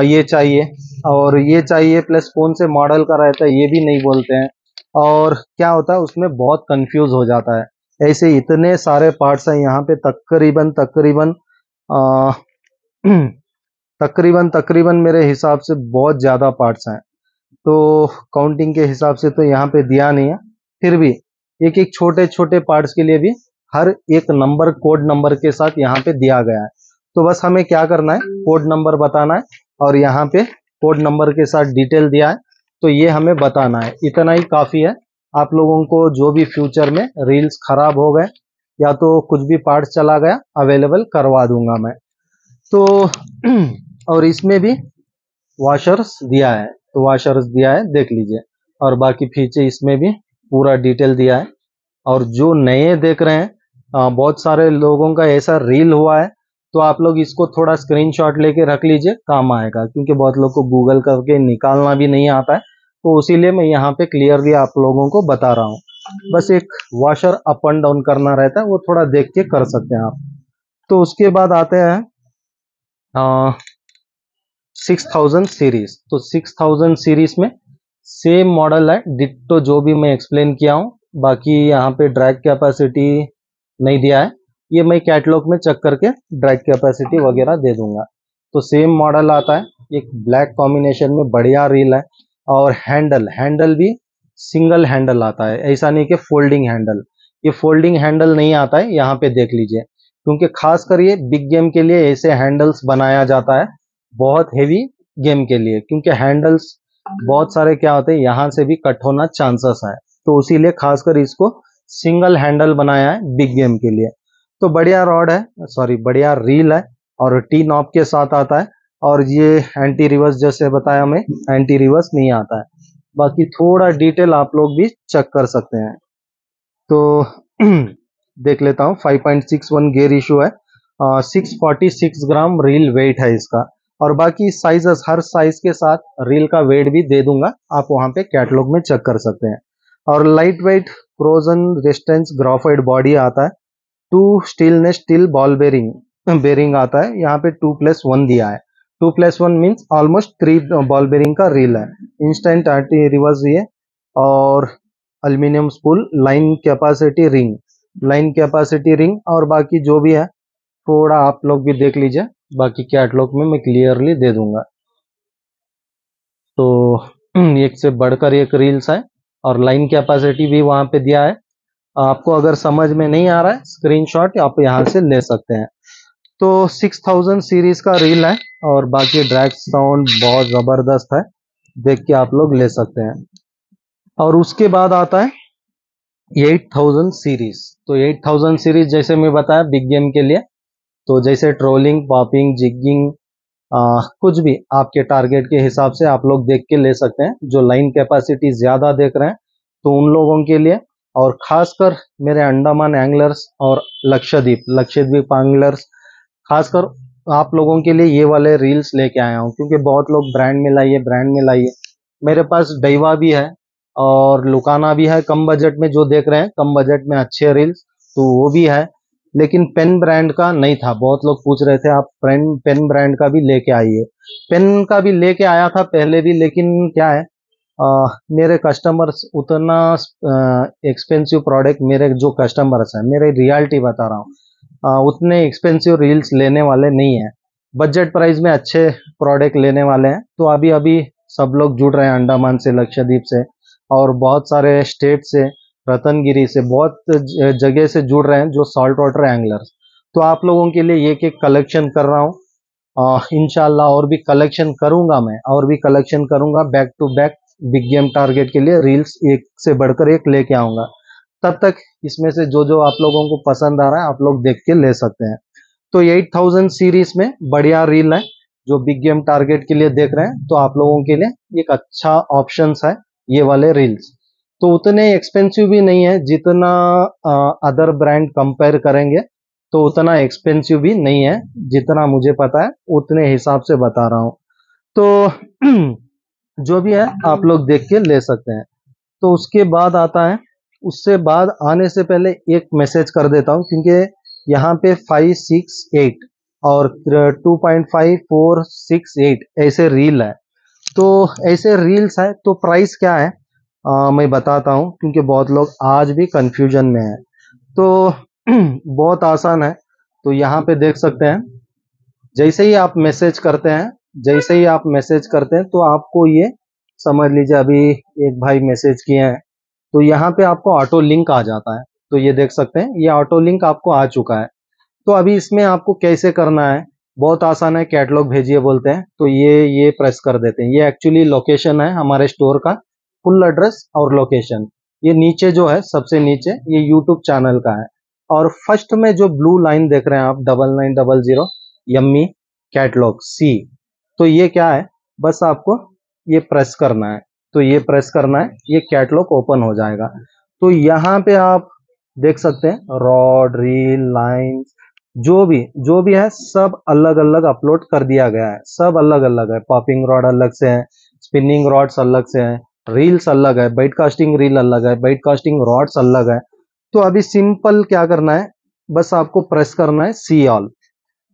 Speaker 1: ये चाहिए और ये चाहिए प्लस कौन से मॉडल का रहता है ये भी नहीं बोलते हैं, और क्या होता है उसमें बहुत कंफ्यूज हो जाता है। ऐसे इतने सारे पार्ट्स हैं यहाँ पे, तकरीबन तकरीबन तकरीबन तकरीबन मेरे हिसाब से बहुत ज़्यादा पार्ट्स हैं, तो काउंटिंग के हिसाब से तो यहाँ पे दिया नहीं है, फिर भी एक एक छोटे छोटे पार्ट्स के लिए भी हर एक नंबर कोड नंबर के साथ यहाँ पे दिया गया है। तो बस हमें क्या करना है, कोड नंबर बताना है और यहाँ पे कोड नंबर के साथ डिटेल दिया है, तो ये हमें बताना है, इतना ही काफ़ी है। आप लोगों को जो भी फ्यूचर में रील्स खराब हो गए या तो कुछ भी पार्ट्स चला गया, अवेलेबल करवा दूंगा मैं। तो और इसमें भी वॉशर्स दिया है, तो वॉशर्स दिया है देख लीजिए, और बाकी पीछे इसमें भी पूरा डिटेल दिया है। और जो नए देख रहे हैं, बहुत सारे लोगों का ऐसा रील हुआ है, तो आप लोग इसको थोड़ा स्क्रीनशॉट लेके रख लीजिए, काम आएगा, क्योंकि बहुत लोग को गूगल करके निकालना भी नहीं आता है, तो इसीलिए मैं यहाँ पे क्लियरली आप लोगों को बता रहा हूँ। बस एक वॉशर अप एंड डाउन करना रहता है, वो थोड़ा देख के कर सकते हैं आप। तो उसके बाद आते हैं 6000 सीरीज। तो 6000 सीरीज में सेम मॉडल है डिट्टो जो भी मैं एक्सप्लेन किया हूँ, बाकी यहाँ पे ड्रैग कैपेसिटी नहीं दिया है, ये मैं कैटलॉग में चेक करके ड्रैग कैपेसिटी वगैरह दे दूंगा। तो सेम मॉडल आता है, एक ब्लैक कॉम्बिनेशन में बढ़िया रील है। और हैंडल हैंडल भी सिंगल हैंडल आता है, ऐसा नहीं कि फोल्डिंग हैंडल, ये फोल्डिंग हैंडल नहीं आता है, यहाँ पे देख लीजिए, क्योंकि खासकर ये बिग गेम के लिए ऐसे हैंडल्स बनाया जाता है, बहुत हेवी गेम के लिए, क्योंकि हैंडल्स बहुत सारे क्या होते हैं यहाँ से भी कट होना चांसेस है, तो इसीलिए खासकर इसको सिंगल हैंडल बनाया है बिग गेम के लिए। तो बढ़िया रॉड है, सॉरी बढ़िया रील है, और टी नॉब के साथ आता है। और ये एंटी रिवर्स जैसे बताया मैं, एंटी रिवर्स नहीं आता है। बाकी थोड़ा डिटेल आप लोग भी चेक कर सकते हैं, तो देख लेता हूँ। 5.61 गियर इशू है, 646 ग्राम रील वेट है इसका। और बाकी साइजेस हर साइज के साथ रील का वेट भी दे दूंगा, आप वहां पे कैटलॉग में चेक कर सकते हैं। और light weight corrosion resistance graphite body आता है, 2 स्टील बॉल बेरिंग आता है, यहाँ पे 2+1 दिया है। 2+1 मीन्स ऑलमोस्ट 3 बॉल बेरिंग का रील है। इंस्टेंट एंटी रिवर्स ये, और aluminium spool, line capacity ring और बाकी जो भी है थोड़ा आप लोग भी देख लीजिए, बाकी कैटलॉग में मैं क्लियरली दे दूंगा। तो एक से बढ़कर एक रील्स है और लाइन कैपेसिटी भी वहां पे दिया है। आपको अगर समझ में नहीं आ रहा है स्क्रीनशॉट आप यहाँ से ले सकते हैं। तो 6000 सीरीज का रील है और बाकी ड्रैग साउंड बहुत जबरदस्त है, देख के आप लोग ले सकते हैं। और उसके बाद आता है 8000 सीरीज। तो 8000 सीरीज जैसे मैं बताया बिग गेम के लिए, तो जैसे ट्रोलिंग, पॉपिंग, जिगिंग, कुछ भी आपके टारगेट के हिसाब से आप लोग देख के ले सकते हैं। जो लाइन कैपेसिटी ज्यादा देख रहे हैं तो उन लोगों के लिए, और खासकर मेरे अंडमान एंगलर्स और लक्षद्वीप एंगलर्स, खासकर आप लोगों के लिए ये वाले रील्स लेके आया हूँ, क्योंकि बहुत लोग ब्रांड में लाइए। मेरे पास डैवा भी है और लुकाना भी है, कम बजट में जो देख रहे हैं, कम बजट में अच्छे रील्स, तो वो भी है। लेकिन पेन ब्रांड का नहीं था, बहुत लोग पूछ रहे थे आप पेन ब्रांड का भी लेके आइए। पेन का भी लेके आया था पहले भी, लेकिन क्या है, मेरे कस्टमर्स उतना एक्सपेंसिव प्रोडक्ट, मेरे जो कस्टमर्स हैं, मेरे रियलिटी बता रहा हूँ, उतने एक्सपेंसिव रील्स लेने वाले नहीं है। बजट प्राइस में अच्छे प्रोडक्ट लेने वाले हैं। तो अभी अभी सब लोग जुड़ रहे हैं अंडमान से, लक्षद्वीप से और बहुत सारे स्टेट से, रतनगिरी से, बहुत जगह से जुड़ रहे हैं जो सॉल्ट वाटर एंगलर्स। तो आप लोगों के लिए एक एक कलेक्शन कर रहा हूँ। इंशाल्लाह और भी कलेक्शन करूंगा, मैं और भी कलेक्शन करूंगा, back to back big game target के लिए रील्स एक से बढ़कर एक लेके आऊंगा। तब तक इसमें से जो जो आप लोगों को पसंद आ रहा है आप लोग देख के ले सकते हैं। तो 8000 सीरीज में बढ़िया रील है, जो बिग गेम टारगेट के लिए देख रहे हैं तो आप लोगों के लिए एक अच्छा ऑप्शंस है ये वाले रील्स। तो उतने एक्सपेंसिव भी नहीं है, जितना अदर ब्रांड कंपेयर करेंगे तो उतना एक्सपेंसिव भी नहीं है, जितना मुझे पता है उतने हिसाब से बता रहा हूँ। तो जो भी है आप लोग देख के ले सकते हैं। तो उसके बाद आता है, उससे बाद आने से पहले एक मैसेज कर देता हूँ, क्योंकि यहाँ पे 568 और 2.5468 ऐसे रील है। तो ऐसे रील्स है तो प्राइस क्या है, मैं बताता हूँ, क्योंकि बहुत लोग आज भी कंफ्यूजन में है। तो बहुत आसान है। तो यहाँ पे देख सकते हैं, जैसे ही आप मैसेज करते हैं, तो आपको ये समझ लीजिए, अभी एक भाई मैसेज किए हैं तो यहाँ पे आपको ऑटो लिंक आ जाता है। तो ये देख सकते हैं, ये ऑटो लिंक आपको आ चुका है। तो अभी इसमें आपको कैसे करना है, बहुत आसान है। कैटलॉग भेजिए बोलते हैं तो ये प्रेस कर देते हैं। ये एक्चुअली लोकेशन है हमारे स्टोर का, फुल एड्रेस और लोकेशन। ये नीचे जो है, सबसे नीचे, ये यूट्यूब चैनल का है। और फर्स्ट में जो ब्लू लाइन देख रहे हैं आप, 9900 यम्मी कैटलॉग सी, तो ये क्या है, बस आपको ये प्रेस करना है। तो ये प्रेस करना है, ये कैटलॉग ओपन हो जाएगा। तो यहाँ पे आप देख सकते हैं रॉड, रील, लाइन, जो भी है सब अलग अलग अपलोड कर दिया गया है, सब अलग अलग है। पॉपिंग रॉड अलग से है, स्पिनिंग रॉड्स अलग से है, रील्स अलग है, बाइट कास्टिंग रील अलग है, बाइट कास्टिंग रॉड्स अलग है। तो अभी सिंपल क्या करना है, बस आपको प्रेस करना है सी ऑल।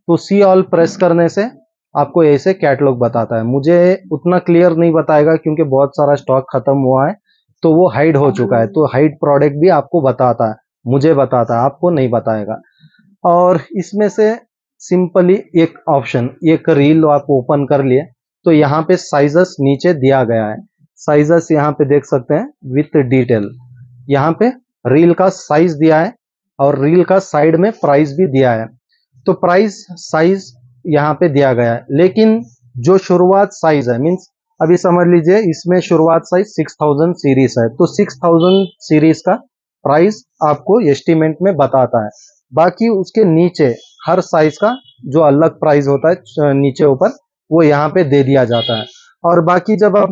Speaker 1: तो सी ऑल प्रेस करने से आपको ऐसे कैटलॉग बताता है। मुझे उतना क्लियर नहीं बताएगा क्योंकि बहुत सारा स्टॉक खत्म हुआ है, तो वो हाइड हो चुका है। तो हाइड प्रोडक्ट भी आपको बताता है, मुझे बताता है, आपको नहीं बताएगा। और इसमें से सिंपली एक ऑप्शन, एक रील आप ओपन कर लिए तो यहाँ पे साइजेस नीचे दिया गया है। साइजेस यहाँ पे देख सकते हैं विथ डिटेल। यहाँ पे रील का साइज दिया है और रील का साइड में प्राइस भी दिया है। तो प्राइस साइज यहाँ पे दिया गया है, लेकिन जो शुरुआत साइज है, मीन्स अभी समझ लीजिए इसमें शुरुआत साइज 6000 सीरीज है, तो 6000 सीरीज का प्राइस आपको एस्टीमेट में बताता है। बाकी उसके नीचे हर साइज का जो अलग प्राइस होता है नीचे ऊपर, वो यहाँ पे दे दिया जाता है। और बाकी जब आप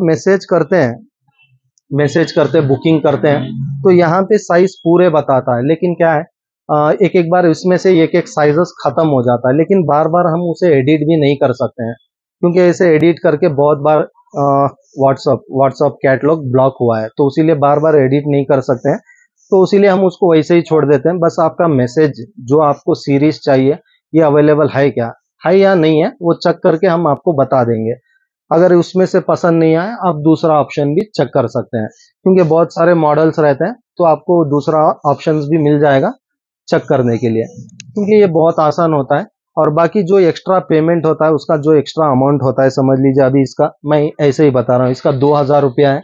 Speaker 1: बुकिंग करते हैं तो यहाँ पे साइज पूरे बताता है। लेकिन क्या है, एक एक बार इसमें से एक एक साइजेस खत्म हो जाता है, लेकिन बार बार हम उसे एडिट भी नहीं कर सकते हैं, क्योंकि ऐसे एडिट करके बहुत बार व्हाट्सअप कैटलॉग ब्लॉक हुआ है, तो इसीलिए बार बार एडिट नहीं कर सकते हैं। तो इसीलिए हम उसको वैसे ही छोड़ देते हैं। बस आपका मैसेज, जो आपको सीरीज चाहिए ये अवेलेबल है क्या, है या नहीं है वो चेक करके हम आपको बता देंगे। अगर उसमें से पसंद नहीं आए आप दूसरा ऑप्शन भी चेक कर सकते हैं, क्योंकि बहुत सारे मॉडल्स रहते हैं तो आपको दूसरा ऑप्शंस भी मिल जाएगा चेक करने के लिए, क्योंकि ये बहुत आसान होता है। और बाकी जो एक्स्ट्रा पेमेंट होता है उसका जो एक्स्ट्रा अमाउंट होता है, समझ लीजिए अभी इसका मैं ऐसे ही बता रहा हूँ, इसका 2,000 रुपया है,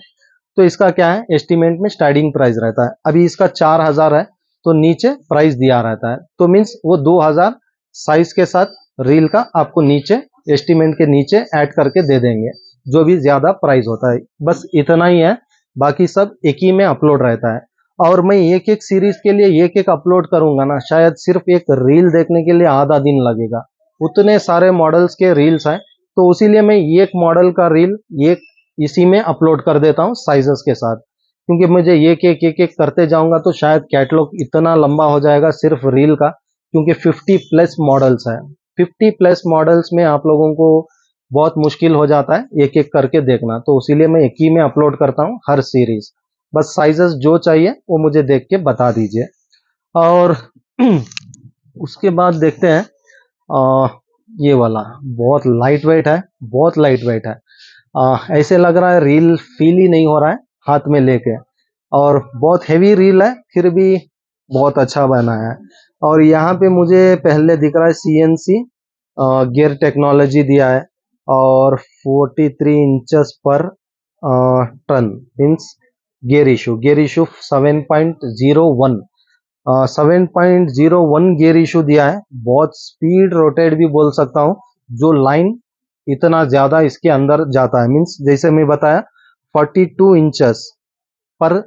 Speaker 1: तो इसका क्या है एस्टिमेट में स्टार्टिंग प्राइस रहता है। अभी इसका 4,000 है तो नीचे प्राइस दिया रहता है, तो मीन्स वो 2,000 साइज के साथ रील का आपको नीचे एस्टिमेट के नीचे ऐड करके दे देंगे, जो भी ज्यादा प्राइस होता है। बस इतना ही है, बाकी सब एक ही में अपलोड रहता है। और मैं एक एक सीरीज के लिए एक एक अपलोड करूंगा ना, शायद सिर्फ एक रील देखने के लिए आधा दिन लगेगा, उतने सारे मॉडल्स के रील्स हैं। तो उसीलिए मैं एक मॉडल का रील एक इसी में अपलोड कर देता हूँ साइजेस के साथ, क्योंकि मुझे एक एक करते जाऊंगा तो शायद कैटलॉग इतना लंबा हो जाएगा सिर्फ रील का, क्योंकि 50+ मॉडल्स है। 50+ मॉडल्स में आप लोगों को बहुत मुश्किल हो जाता है एक एक करके देखना, तो इसीलिए मैं एक ही में अपलोड करता हूँ हर सीरीज। बस साइजेस जो चाहिए वो मुझे देख के बता दीजिए। और उसके बाद देखते हैं ये वाला बहुत लाइट वेट है, बहुत लाइट वेट है। ऐसे लग रहा है रील फील ही नहीं हो रहा है हाथ में लेके, और बहुत हैवी रील है फिर भी बहुत अच्छा बना है। और यहाँ पे मुझे पहले दिख रहा है CNC गियर टेक्नोलॉजी दिया है, और 43 इंचेस पर ton means gear issue 7.01, 7.01 gear issue दिया है। बहुत स्पीड रोटेट भी बोल सकता हूँ, जो लाइन इतना ज्यादा इसके अंदर जाता है, मीन्स जैसे मैं बताया 42 इंचेस पर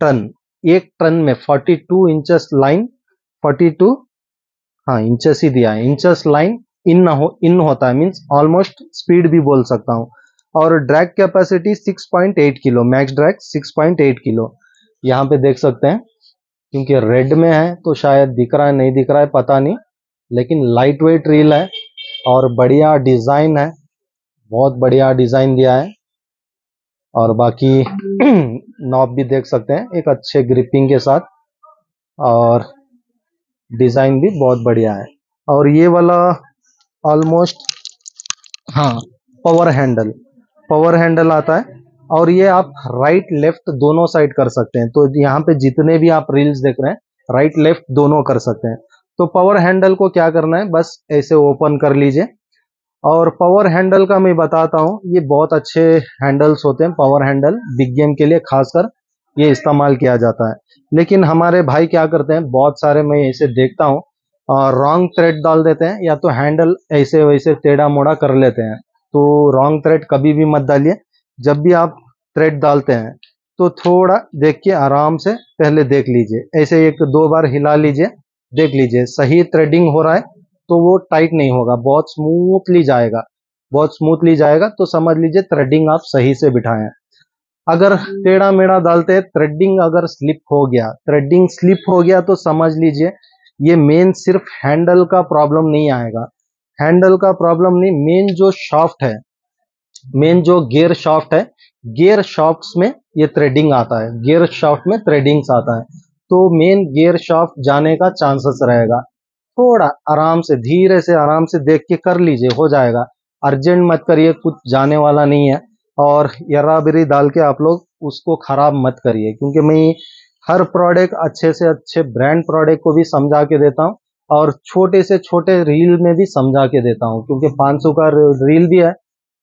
Speaker 1: टन, एक टन में 42 इंचेस लाइन, 42 हाँ इंचेस ही दिया है, इंचेस लाइन इन होता है, मीन्स ऑलमोस्ट स्पीड भी बोल सकता हूँ। और drag capacity 6.8 kilo, max drag 6.8 kilo यहाँ पे देख सकते हैं, क्योंकि रेड में है तो शायद दिख रहा है नहीं दिख रहा है पता नहीं, लेकिन लाइट वेट रील है और बढ़िया डिजाइन है, बहुत बढ़िया डिजाइन दिया है। और बाकी नॉब भी देख सकते हैं एक अच्छे ग्रिपिंग के साथ, और डिजाइन भी बहुत बढ़िया है। और ये वाला ऑलमोस्ट हाँ पावर हैंडल आता है, और ये आप राइट लेफ्ट दोनों साइड कर सकते हैं। तो यहाँ पे जितने भी आप रील्स देख रहे हैं राइट लेफ्ट दोनों कर सकते हैं। तो पावर हैंडल को क्या करना है, बस ऐसे ओपन कर लीजिए। और पावर हैंडल का मैं बताता हूँ, ये बहुत अच्छे हैंडल्स होते हैं, पावर हैंडल बिग गेम के लिए खासकर ये इस्तेमाल किया जाता है। लेकिन हमारे भाई क्या करते हैं, बहुत सारे मैं ऐसे देखता हूँ रॉन्ग थ्रेड डाल देते हैं, या तो हैंडल ऐसे वैसे टेढ़ा मोड़ा कर लेते हैं। तो रॉन्ग थ्रेड कभी भी मत डालिए, जब भी आप थ्रेड डालते हैं तो थोड़ा देख के आराम से पहले देख लीजिए, ऐसे एक दो बार हिला लीजिए, देख लीजिए सही थ्रेडिंग हो रहा है तो वो टाइट नहीं होगा, बहुत स्मूथली जाएगा, बहुत स्मूथली जाएगा, तो समझ लीजिए थ्रेडिंग आप सही से बिठाएं। अगर टेढ़ा मेढ़ा डालते हैं, थ्रेडिंग अगर स्लिप हो गया, थ्रेडिंग स्लिप हो गया तो समझ लीजिए ये मेन सिर्फ हैंडल का प्रॉब्लम नहीं आएगा, हैंडल का प्रॉब्लम नहीं, मेन जो शाफ्ट है, मेन जो गियर शाफ्ट है, गियर शाफ्ट्स में ये थ्रेडिंग आता है, गियर शाफ्ट में थ्रेडिंग्स आता है, तो मेन गियर शाफ्ट जाने का चांसेस रहेगा। थोड़ा आराम से धीरे से आराम से देख के कर लीजिए, हो जाएगा, अर्जेंट मत करिए, कुछ जाने वाला नहीं है। और यर्रा बिरी डाल के आप लोग उसको खराब मत करिए, क्योंकि मैं हर प्रोडक्ट अच्छे से अच्छे ब्रांड प्रोडक्ट को भी समझा के देता हूँ, और छोटे से छोटे रील में भी समझा के देता हूँ, क्योंकि 500 का रील भी है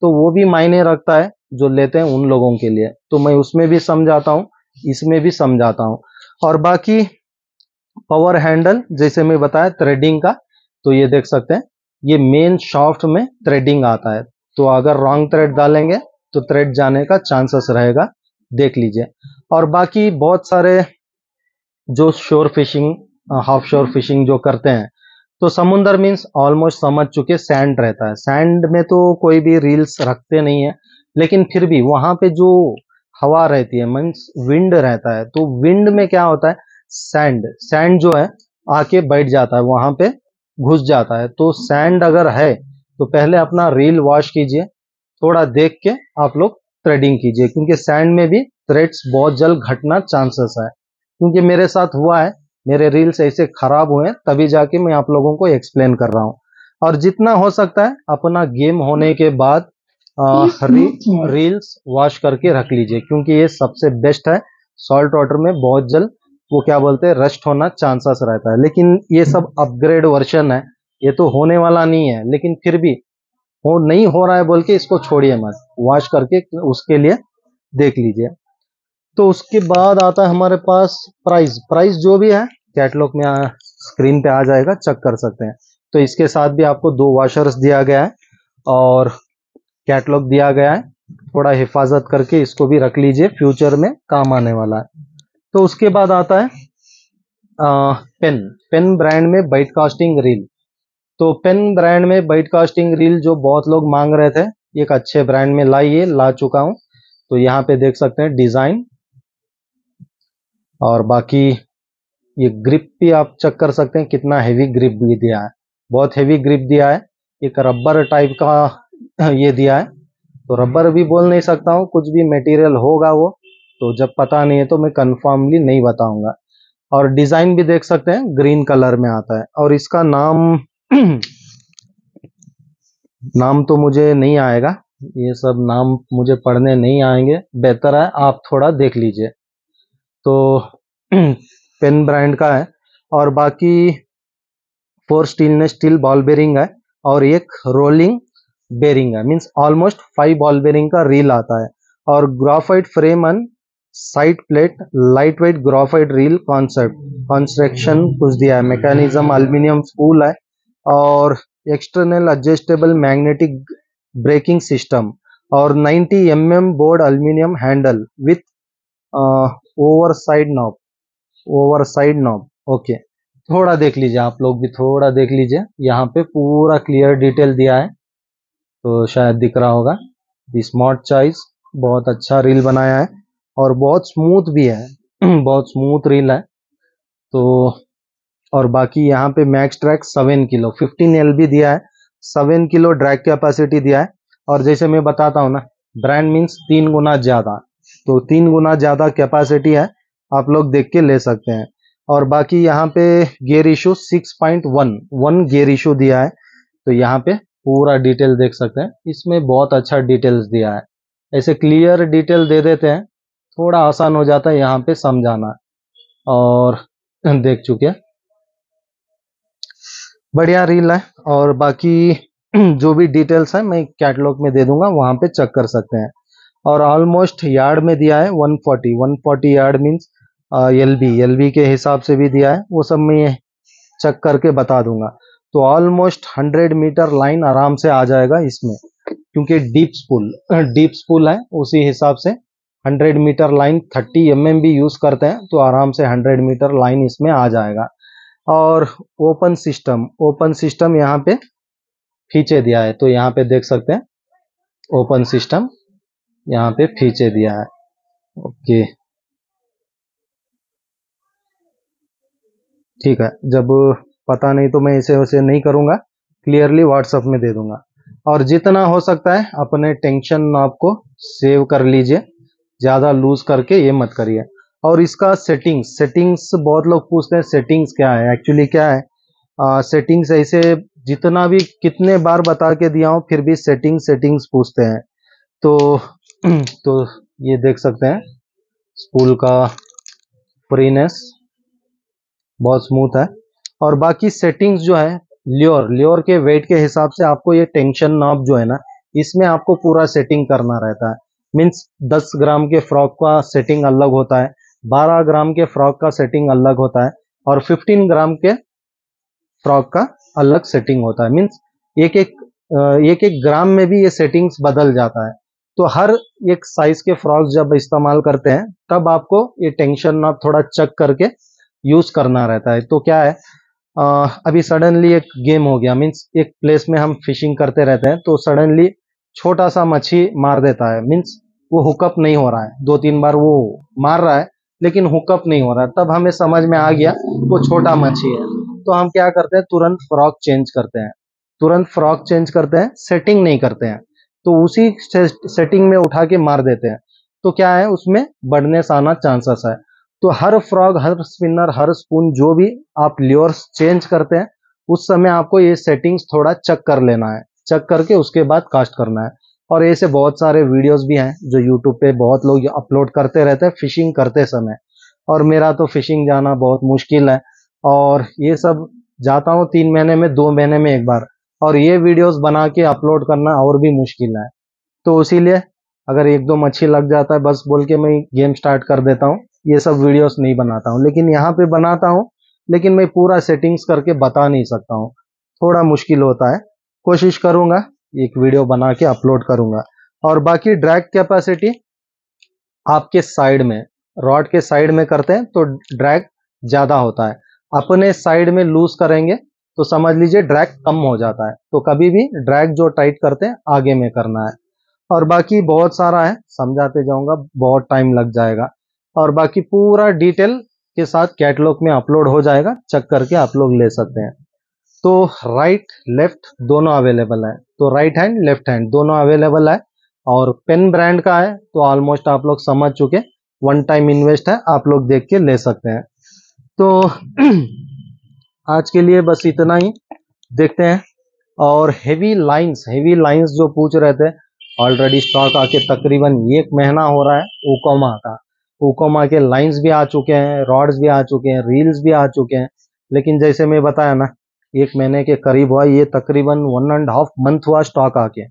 Speaker 1: तो वो भी मायने रखता है जो लेते हैं उन लोगों के लिए, तो मैं उसमें भी समझाता हूँ, इसमें भी समझाता हूँ। और बाकी पावर हैंडल जैसे मैं बताया थ्रेडिंग का, तो ये देख सकते हैं ये मेन शाफ्ट में थ्रेडिंग आता है, तो अगर रॉन्ग थ्रेड डालेंगे तो थ्रेड जाने का चांसेस रहेगा, देख लीजिए। और बाकी बहुत सारे जो शोर फिशिंग, हाफ शोर फिशिंग जो करते हैं, तो समुंदर मीन्स ऑलमोस्ट समझ चुके, सैंड रहता है, सैंड में तो कोई भी रील्स रखते नहीं है, लेकिन फिर भी वहां पे जो हवा रहती है मीन्स विंड रहता है, तो विंड में क्या होता है, सैंड सैंड जो है आके बैठ जाता है वहां पे, घुस जाता है। तो सैंड अगर है तो पहले अपना रील वॉश कीजिए, थोड़ा देख के आप लोग थ्रेडिंग कीजिए, क्योंकि सैंड में भी थ्रेड्स बहुत जल्द घटना चांसेस है, क्योंकि मेरे साथ हुआ है, मेरे रील्स ऐसे खराब हुए तभी जाके मैं आप लोगों को एक्सप्लेन कर रहा हूँ। और जितना हो सकता है अपना गेम होने के बाद रील्स वॉश करके रख लीजिए, क्योंकि ये सबसे बेस्ट है। सॉल्ट वाटर में बहुत जल्द वो क्या बोलते हैं रस्ट होना चांसेस रहता है, लेकिन ये सब अपग्रेड वर्जन है, ये तो होने वाला नहीं है, लेकिन फिर भी हो नहीं हो रहा है बोल के इसको छोड़िए मत, वॉश करके उसके लिए देख लीजिए। तो उसके बाद आता है हमारे पास प्राइस। प्राइस जो भी है कैटलॉग में स्क्रीन पे आ जाएगा, चेक कर सकते हैं। तो इसके साथ भी आपको 2 वॉशर्स दिया गया है और कैटलॉग दिया गया है। थोड़ा हिफाजत करके इसको भी रख लीजिए, फ्यूचर में काम आने वाला है। तो उसके बाद आता है पेन। पेन ब्रांड में बाइट कास्टिंग रील। तो पेन ब्रांड में बाइट कास्टिंग रील जो बहुत लोग मांग रहे थे, एक अच्छे ब्रांड में ला चुका हूं। तो यहाँ पे देख सकते हैं डिजाइन, और बाकी ये ग्रिप भी आप चेक कर सकते हैं, कितना हेवी ग्रिप भी दिया है, बहुत हेवी ग्रिप दिया है। एक रबर टाइप का ये दिया है, तो रबर भी बोल नहीं सकता हूँ, कुछ भी मटेरियल होगा वो, तो जब पता नहीं है तो मैं कंफर्मली नहीं बताऊंगा। और डिजाइन भी देख सकते हैं ग्रीन कलर में आता है, और इसका नाम नाम तो मुझे नहीं आएगा, ये सब नाम मुझे पढ़ने नहीं आएंगे, बेहतर है आप थोड़ा देख लीजिए। तो पेन ब्रांड का है, और बाकी 4 स्टील बॉल बेरिंग है, और एक रोलिंग बेरिंग है, मीन्स ऑलमोस्ट 5 बॉल बेरिंग का रील आता है। और graphite frame and side plate, light weight graphite reel concept construction कुछ दिया है। मैकेनिज्म एल्यूमिनियम स्पूल है, और external adjustable magnetic braking system, और 90 board aluminium handle with over side knob. Okay, थोड़ा देख लीजिए, आप लोग भी थोड़ा देख लीजिए, यहाँ पे पूरा क्लियर डिटेल दिया है, तो शायद दिख रहा होगा। स्मार्ट चॉइस, बहुत अच्छा रील बनाया है, और बहुत स्मूथ भी है बहुत स्मूथ रील है। तो और बाकी यहाँ पे मैक्स ट्रैक 7 किलो 15 LB दिया है, 7 किलो ड्रैग कैपेसिटी दिया है। और जैसे मैं बताता हूँ ना, ब्रांड मीन्स 3 गुना ज्यादा, तो 3 गुना ज्यादा कैपेसिटी है, आप लोग देख के ले सकते हैं। और बाकी यहाँ पे गियर इशू 6.1 गियर इशू दिया है, तो यहाँ पे पूरा डिटेल देख सकते हैं, इसमें बहुत अच्छा डिटेल्स दिया है। ऐसे क्लियर डिटेल दे देते हैं, थोड़ा आसान हो जाता है यहाँ पे समझाना, और देख चुके हैं, बढ़िया रील है। और बाकी जो भी डिटेल्स है मैं कैटलॉग में दे दूंगा, वहां पे चेक कर सकते हैं। और ऑलमोस्ट यार्ड में दिया है 140 यार्ड मीन्स एलबी के हिसाब से भी दिया है, वो सब मैं चेक करके बता दूंगा। तो ऑलमोस्ट 100 मीटर लाइन आराम से आ जाएगा इसमें, क्योंकि डीप स्पूल है, उसी हिसाब से 100 मीटर लाइन 30 भी यूज करते हैं, तो आराम से 100 मीटर लाइन इसमें आ जाएगा। और ओपन सिस्टम यहाँ पे फीचे दिया है, तो यहाँ पे देख सकते हैं ओपन सिस्टम यहाँ पे फीचे दिया है। ओके, ठीक है, जब पता नहीं तो मैं इसे वैसे नहीं करूंगा, क्लियरली व्हाट्सएप में दे दूंगा। और जितना हो सकता है अपने टेंशन नॉब को सेव कर लीजिए, ज्यादा लूज करके ये मत करिए। और इसका सेटिंग्स बहुत लोग पूछते हैं सेटिंग्स क्या है, एक्चुअली क्या है, सेटिंग्स ऐसे जितना भी कितने बार बता के दिया हूं फिर भी सेटिंग्स पूछते हैं। तो तो ये देख सकते हैं स्पूल का फ्रीनेस बहुत स्मूथ है। और बाकी सेटिंग्स जो है, ल्योर के वेट के हिसाब से आपको ये टेंशन नॉब जो है ना, इसमें आपको पूरा सेटिंग करना रहता है। मीन्स 10 ग्राम के फ्रॉक का सेटिंग अलग होता है, 12 ग्राम के फ्रॉक का सेटिंग अलग होता है, और 15 ग्राम के फ्रॉक का अलग सेटिंग होता है। मीन्स एक एक ग्राम में भी ये सेटिंग्स बदल जाता है। तो हर एक साइज के फ्रॉक जब इस्तेमाल करते हैं तब आपको ये टेंशन नॉब थोड़ा चेक करके यूज करना रहता है। तो क्या है, अभी सडनली एक गेम हो गया, मीन्स एक प्लेस में हम फिशिंग करते रहते हैं, तो सडनली छोटा सा मच्छी मार देता है, मीन्स वो हुकअप नहीं हो रहा है, 2-3 बार वो मार रहा है लेकिन हुकअप नहीं हो रहा है, तब हमें समझ में आ गया वो छोटा मच्छी है। तो हम क्या करते हैं, तुरंत फ्रॉक चेंज करते हैं, सेटिंग नहीं करते हैं, तो उसी सेटिंग में उठा के मार देते हैं। तो क्या है, उसमें बर्डनेस आना चांसेस है। तो हर फ्रॉग, हर स्पिनर, हर स्पून जो भी आप ल्योर्स चेंज करते हैं उस समय आपको ये सेटिंग्स थोड़ा चेक कर लेना है, चेक करके उसके बाद कास्ट करना है। और ऐसे बहुत सारे वीडियोस भी हैं जो यूट्यूब पे बहुत लोग अपलोड करते रहते हैं फिशिंग करते समय, और मेरा तो फिशिंग जाना बहुत मुश्किल है, और ये सब जाता हूँ 3 महीने में 2 महीने में एक बार, और ये वीडियोस बना के अपलोड करना और भी मुश्किल है। तो इसीलिए अगर एक दो मच्छी लग जाता है बस बोल के मैं गेम स्टार्ट कर देता हूँ, ये सब वीडियोस नहीं बनाता हूँ। लेकिन यहाँ पे बनाता हूँ, लेकिन मैं पूरा सेटिंग्स करके बता नहीं सकता हूँ, थोड़ा मुश्किल होता है। कोशिश करूंगा एक वीडियो बना के अपलोड करूंगा। और बाकी ड्रैग कैपेसिटी आपके साइड में, रॉड के साइड में करते हैं तो ड्रैग ज्यादा होता है, अपने साइड में लूज करेंगे तो समझ लीजिए ड्रैग कम हो जाता है। तो कभी भी ड्रैग जो टाइट करते हैं आगे में करना है। और बाकी बहुत सारा है, समझाते जाऊंगा बहुत टाइम लग जाएगा। और बाकी पूरा डिटेल के साथ कैटलॉग में अपलोड हो जाएगा, चेक करके आप लोग ले सकते हैं। तो राइट लेफ्ट दोनों अवेलेबल है, तो राइट हैंड लेफ्ट हैंड दोनों अवेलेबल है। और पेन ब्रांड का है तो ऑलमोस्ट आप लोग समझ चुके, वन टाइम इन्वेस्ट है, आप लोग देख के ले सकते हैं। तो आज के लिए बस इतना ही, देखते हैं। और हेवी लाइंस जो पूछ रहे थे, ऑलरेडी स्टॉक आके तकरीबन 1 महीना हो रहा है। ओकोमा का, ओकोमा के लाइंस भी आ चुके हैं, रॉड्स भी आ चुके हैं, रील्स भी आ चुके हैं। लेकिन जैसे मैं बताया ना, 1 महीने के करीब हुआ, ये तकरीबन 1.5 मंथ हुआ स्टॉक आके।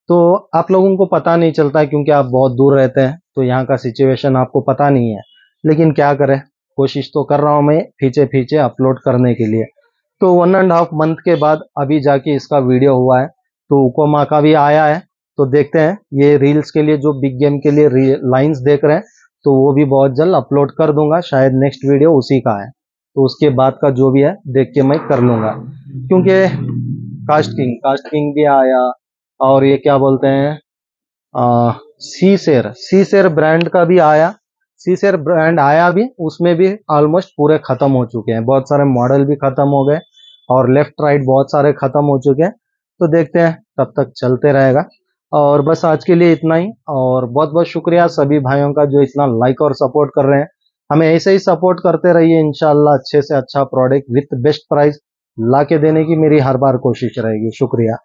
Speaker 1: तो आप लोगों को पता नहीं चलता है क्योंकि आप बहुत दूर रहते हैं, तो यहाँ का सिचुएशन आपको पता नहीं है। लेकिन क्या करें, कोशिश तो कर रहा हूँ मैं फीचे फीचे अपलोड करने के लिए। तो 1.5 मंथ के बाद अभी जाके इसका वीडियो हुआ है, तो उकोमा का भी आया है। तो देखते हैं, ये रील्स के लिए जो बिग गेम के लिए लाइंस देख रहे हैं, तो वो भी बहुत जल्द अपलोड कर दूंगा, शायद नेक्स्ट वीडियो उसी का है। तो उसके बाद का जो भी है देख के मैं कर लूंगा, क्योंकि कास्ट किंग भी आया। और ये क्या बोलते हैं, सी शेर ब्रांड का भी आया। सी शेर ब्रांड आया भी, उसमें भी ऑलमोस्ट पूरे खत्म हो चुके हैं, बहुत सारे मॉडल भी खत्म हो गए, और लेफ्ट राइट बहुत सारे खत्म हो चुके हैं। तो देखते हैं, तब तक चलते रहेगा। और बस आज के लिए इतना ही, और बहुत बहुत शुक्रिया सभी भाइयों का जो इतना लाइक और सपोर्ट कर रहे हैं। हमें ऐसे ही सपोर्ट करते रहिए, इंशाल्लाह अच्छे से अच्छा प्रोडक्ट विथ बेस्ट प्राइस ला के देने की मेरी हर बार कोशिश रहेगी। शुक्रिया।